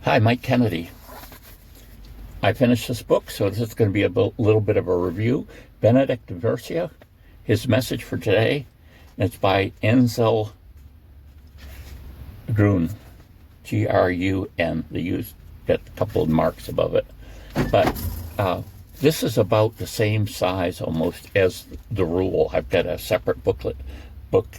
Hi, Mike Kennedy. I finished this book, so this is going to be a little bit of a review. Benedict of Nursia, his message for today. And it's by Ansel Grun, Grun. They use got a couple of marks above it. But this is about the same size almost as the Rule. I've got a separate book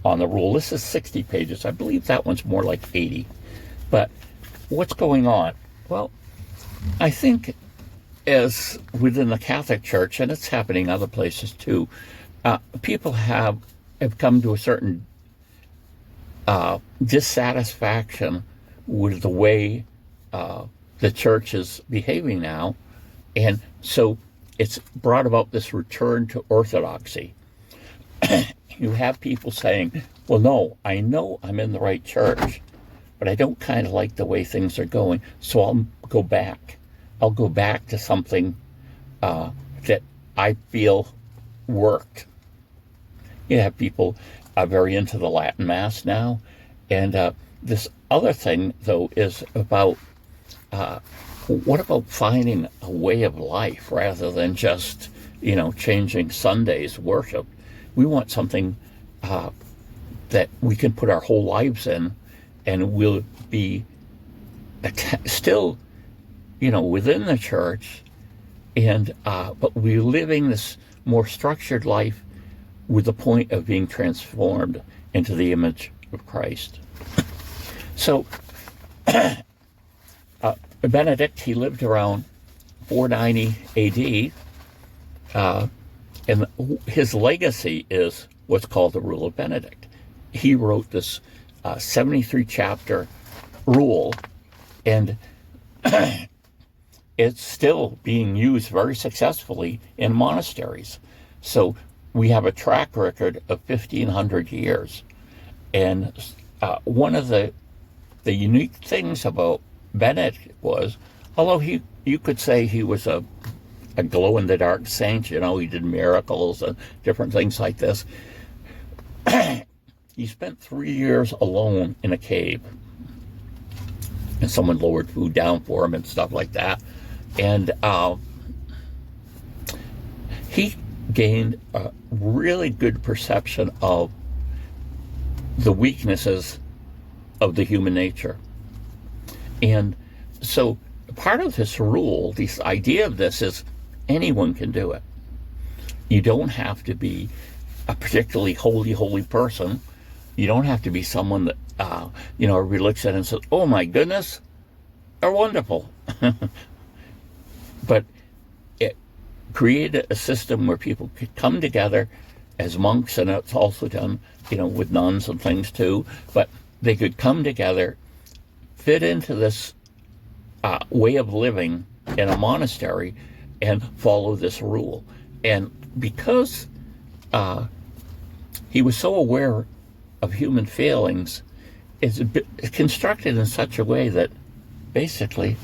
on the Rule. This is 60 pages. I believe that one's more like 80. But what's going on? Well, I think as within the Catholic Church, and it's happening other places too, people have come to a certain dissatisfaction with the way the church is behaving now. And so it's brought about this return to orthodoxy. You have people saying, well, no, I know I'm in the right church, but I don't kind of like the way things are going, so I'll go back. I'll go back to something that I feel worked. You have people very into the Latin Mass now, and this other thing, though, is about what about finding a way of life rather than just, changing Sunday's worship? We want something that we can put our whole lives in, and we'll be still, within the church, and but we're living this more structured life with the point of being transformed into the image of Christ. So, Benedict, he lived around 490 AD, and his legacy is what's called the Rule of Benedict. He wrote this 73-chapter rule, and it's still being used very successfully in monasteries. So we have a track record of 1,500 years. And one of the unique things about Benedict was, although you could say he was a glow-in-the-dark saint, he did miracles and different things like this, he spent 3 years alone in a cave. And someone lowered food down for him and stuff like that. And he gained a really good perception of the weaknesses of the human nature. And so part of this rule, this idea of this is anyone can do it. You don't have to be a particularly holy person. You don't have to be someone that, everybody looks at it and says, oh my goodness, they're wonderful. But it created a system where people could come together as monks, and it's also done, with nuns and things too, but they could come together, fit into this way of living in a monastery, and follow this rule. And because he was so aware of human failings, it's constructed in such a way that basically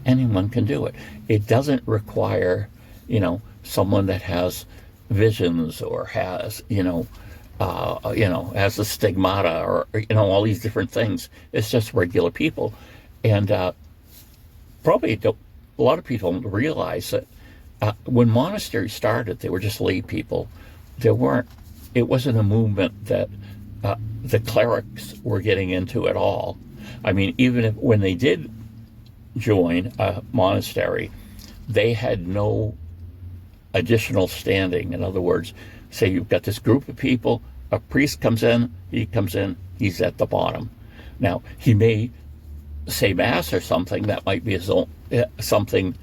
anyone can do it. It doesn't require, someone that has visions or has, has a stigmata or all these different things. It's just regular people. And probably a lot of people don't realize that when monasteries started, they were just lay people. It wasn't a movement that the clerics were getting into at all. I mean, even when they did join a monastery, they had no additional standing. In other words, say you've got this group of people, a priest comes in, he's at the bottom. Now, he may say Mass or something, that might be his own, something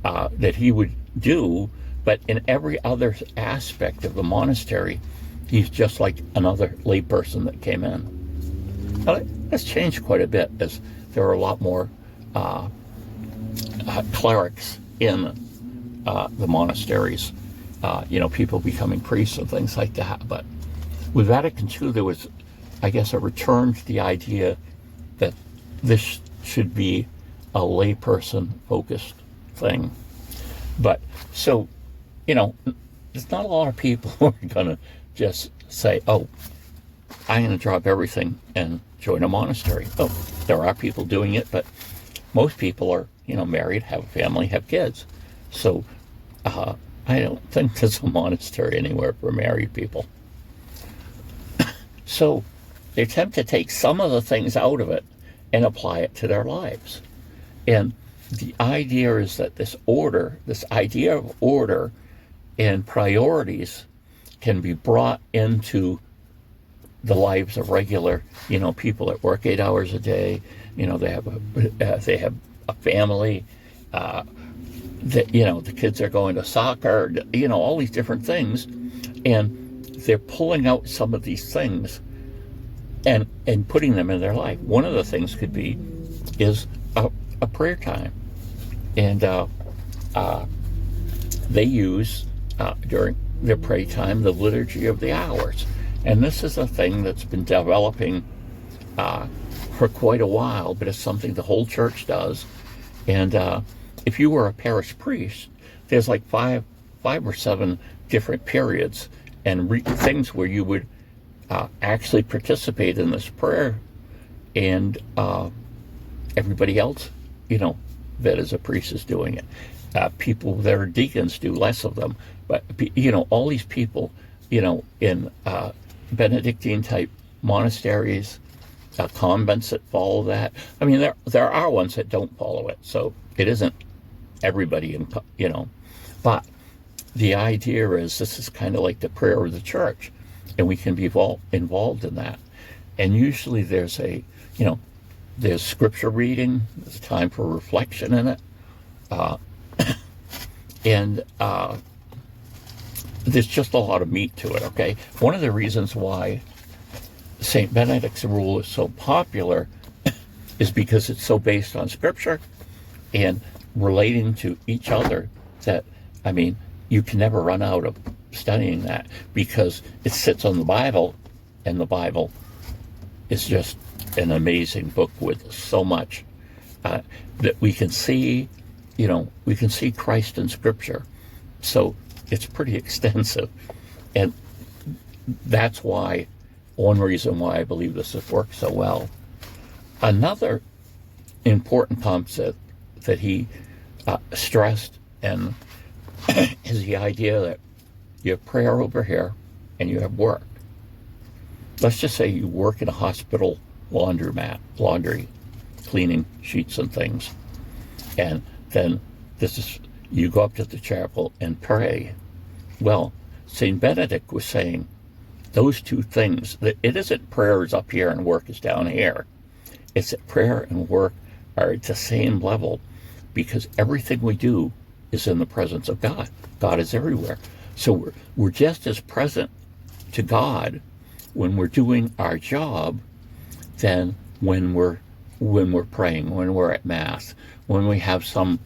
that he would do, but in every other aspect of the monastery, he's just like another lay person that came in. Now, that's changed quite a bit, as there are a lot more clerics in the monasteries, people becoming priests and things like that. But with Vatican II, there was, I guess, a return to the idea that this should be a layperson focused thing. But so, there's not a lot of people who are going to just say, oh, I'm going to drop everything and join a monastery. Oh, there are people doing it, but most people are, married, have a family, have kids. So I don't think there's a monastery anywhere for married people. So they attempt to take some of the things out of it and apply it to their lives. And the idea is that this idea of order and priorities can be brought into the lives of regular, people that work 8 hours a day. They have a family. The kids are going to soccer. All these different things, and they're pulling out some of these things and putting them in their life. One of the things is a prayer time, and they use during their prayer time the liturgy of the hours. And this is a thing that's been developing for quite a while, but it's something the whole church does. And if you were a parish priest, there's like five or seven different periods and things where you would actually participate in this prayer, and everybody else, that is a priest is doing it. People that are deacons do less of them, but all these people, in Benedictine type monasteries, convents that follow that. I mean, there are ones that don't follow it, so it isn't everybody, but the idea is this is kind of like the prayer of the church, and we can be involved in that. And usually there's there's scripture reading, there's time for reflection in it, and there's just a lot of meat to it, okay? One of the reasons why St. Benedict's rule is so popular is because it's so based on scripture and relating to each other that, you can never run out of studying that, because it sits on the Bible, and the Bible is just an amazing book with so much that we can see, we can see Christ in scripture. So it's pretty extensive. And that's one reason why I believe this has worked so well. Another important concept that he stressed and is the idea that you have prayer over here and you have work. Let's just say you work in a hospital laundry, cleaning sheets and things. And then you go up to the chapel and pray. Well, St. Benedict was saying those two things, that it isn't prayer is up here and work is down here. It's that prayer and work are at the same level, because everything we do is in the presence of God. God is everywhere. So we're just as present to God when we're doing our job than when we're praying, when we're at Mass, when we have some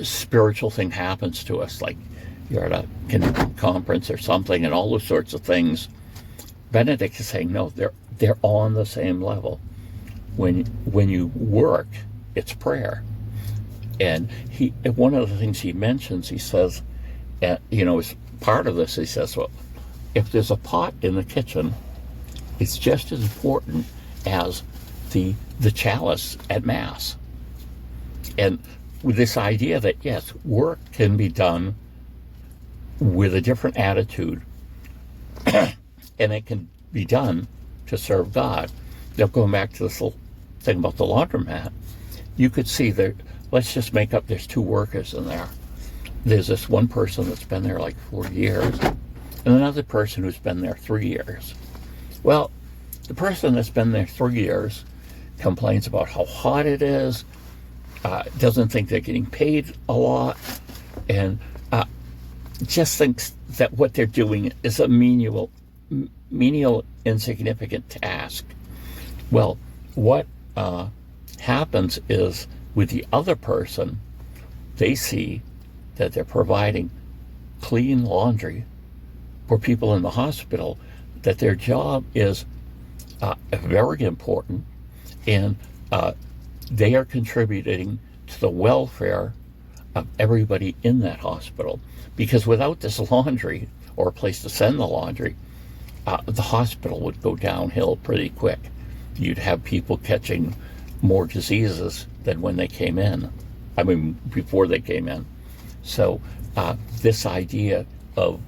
spiritual thing happens to us, like you're at a conference or something, and all those sorts of things. Benedict is saying, no, they're on the same level. When you work, it's prayer. And one of the things he mentions, he says, as part of this, he says, well, if there's a pot in the kitchen, it's just as important as the chalice at Mass. And with this idea that, yes, work can be done with a different attitude, and it can be done to serve God. Now, going back to this little thing about the laundromat, you could see that, let's just make up there's two workers in there. There's this one person that's been there like 4 years, and another person who's been there 3 years. Well, the person that's been there 3 years complains about how hot it is, doesn't think they're getting paid a lot, and just thinks that what they're doing is a menial, insignificant task. Well, what happens is, with the other person, they see that they're providing clean laundry for people in the hospital, that their job is very important, and they are contributing to the welfare of everybody in that hospital. Because without this laundry, or a place to send the laundry, the hospital would go downhill pretty quick. You'd have people catching more diseases than when they came in. I mean, before they came in. So this idea of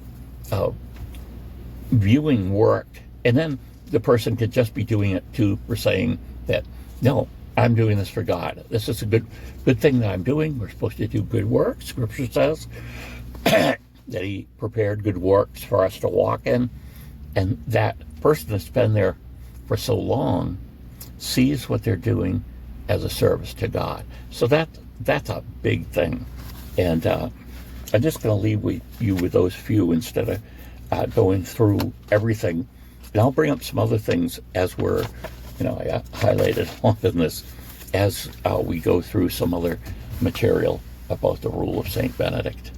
viewing work, and then the person could just be doing it too for saying that, no, I'm doing this for God. This is a good thing that I'm doing. We're supposed to do good work. Scripture says that he prepared good works for us to walk in. And that person that's been there for so long sees what they're doing as a service to God. So that's a big thing. And I'm just going to leave you with those few instead of going through everything. And I'll bring up some other things as I highlighted on in this as we go through some other material about the rule of St. Benedict.